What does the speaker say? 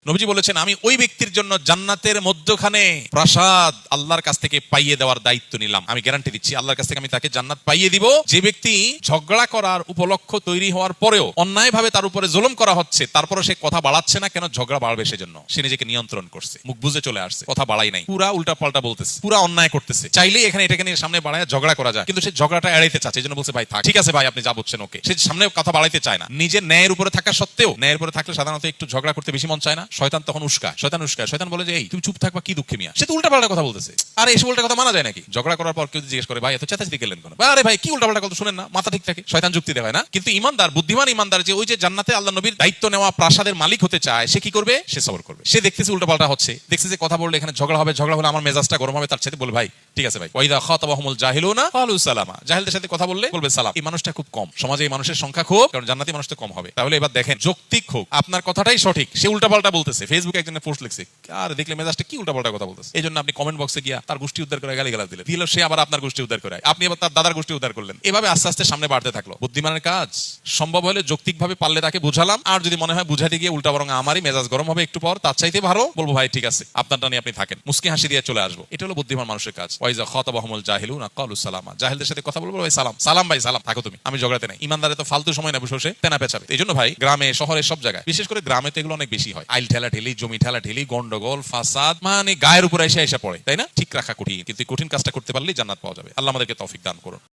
নবীজি বলেছেন, আমি ওই ব্যক্তির জন্য জান্নাতের মধ্যখানে প্রাসাদ আল্লাহর কাছ থেকে পাইয়ে দেওয়ার দায়িত্ব নিলাম। আমি গ্যারান্টি দিচ্ছি আল্লাহর কাছ থেকে আমি তাকে জান্নাত পাইয়ে দিব। যে ব্যক্তি ঝগড়া করার উপলক্ষ তৈরি হওয়ার পরেও অন্যায়ভাবে তার উপরে জুলুম করা হচ্ছে, তারপরে সে কথা বাড়াচ্ছে না, কেন ঝগড়া বাড়বে সেজন্য সে নিজেকে নিয়ন্ত্রণ করছে, মুখ বুঝে চলে আসছে, কথা বাড়াই নাই, পুরা উল্টা পাল্টা বলতেছে, পুরা অন্যায় করতেছে। চাইলেই এখানে এটাকে নিয়ে সামনে বাড়ায় ঝগড়া করা যায়, কিন্তু সে ঝগড়াটা এড়াইতে চাচ্ছে, এই জন্য বলছে ভাই থাক, ঠিক আছে ভাই আপনি যা বলছেন ওকে। সে সামনে কথা বাড়াইতে চায় না, নিজের ন্যায়ের উপরে থাকা সত্ত্বেও। ন্যায়ের উপরে থাকলে সাধারণত একটু ঝগড়া করতে বেশি মন চায় না, শয়তান তখন উস্কায়, শয়তান বলে যে এই তুমি চুপ থাকবা, কি দুঃখে মিয়া। সে তো উল্টা পাল্টা কথা বলতেছে। আরে এসব উল্টা কথা মানা যায় নাকি? ঝগড়া করার পর কেউ জিজ্ঞেস করে ভাই এত চেঁচাচেঁচি গেলেন কেন, আরে ভাই কি উল্টা পাল্টা কথা শুনেন না, মাথা ঠিক থাকে। শয়তান যুক্তি দেখায় না। কিন্তু ইমানদার, বুদ্ধিমান ইমানদার, যে ওই যে জান্নাতে আল্লাহ নবীর দায়িত্ব নেওয়া প্রাসাদের মালিক হতে চায়, সে কি করবে? সে সবর করবে। সে দেখতেছে উল্টা পাল্টা হচ্ছে, দেখছে যে কথা বললে এখানে ঝগড়া হবে, ঝগড়া হলে আমার মেজাজটা গরম হবে, তার সাথে বলে ভাই ঠিক আছে ভাই, ওয়াইদা খাতাবাহুমুল জাহিলুনা ক্বালু সালামা, জাহেলদের সাথে কথা বললে বলবে সালাম। এই মানুষটা খুব কম সমাজে, এই মানুষের সংখ্যা খুব, কারণ জান্নাতি মানুষ তো কম হবে। তাহলে এবার দেখেন, যৌক্তিক হোক, আপনার কথাটাই সঠিক, সে উল্টা পাল্টা বলতেছে, ফেসবুকে একজনের পোস্ট লিখছে, আর দেখলে মেজাজটা কি উল্টা পাল্টা কথা বলতেছে। এই জন্য আপনি কমেন্ট বক্সে গিয়া তার গোষ্ঠী উদ্ধার করে গালিগালাজ দিলেন, দিল সে আবার আপনার গোষ্ঠী উদ্ধার করে, আপনি আবার তার দাদার গোষ্ঠী উদ্ধার করলেন। এভাবে আস্তে আস্তে সামনে বাড়তে থাকলো। বুদ্ধিমানের কাজ, সম্ভব হলে যৌক্তিক ভাবে পারলে তাকে বুঝালাম, আর যদি মনে হয় বুঝাতে গিয়ে উল্টা বরং আমারই মেজাজ গরম হবে একটু পর, তার চাইতে ভালো বলবো ভাই ঠিক আছে আপনারটা নিয়ে আপনি থাকেন, মুস্কি হাসি দিয়ে চলে আসবো। এটা হলো বুদ্ধিমান মানুষের কাজ। ওয়াইজা খাতাবাহুমুল জাহিলুনা ক্বালু সালামা, জাহেলদের সাথে কথা বলবো ভাই সালাম, সালাম ভাই সালাম, থাকো তুমি, আমি ঝগড়াতে নাই। ইমানদারে তো ফালতু সময় না বসে বসে তেনা পেছাবে। এই জন্য ভাই গ্রামে শহরে সব জায়গায়, বিশেষ করে গ্রামে তো এগুলো অনেক বেশি হয়। আইল ঠেলা ঠেলি, জমি ঠেলা ঠেলি, গন্ডগোল, ফাসাদ, মানে গায়ের উপরে এসে পড়ে, তাই না? ঠিক রাখা কঠিন, কিন্তু কঠিন কাজটা করতে পারলেই জান্নাত পাওয়া যাবে। আল্লাহ আমাদেরকে তৌফিক দান করুন।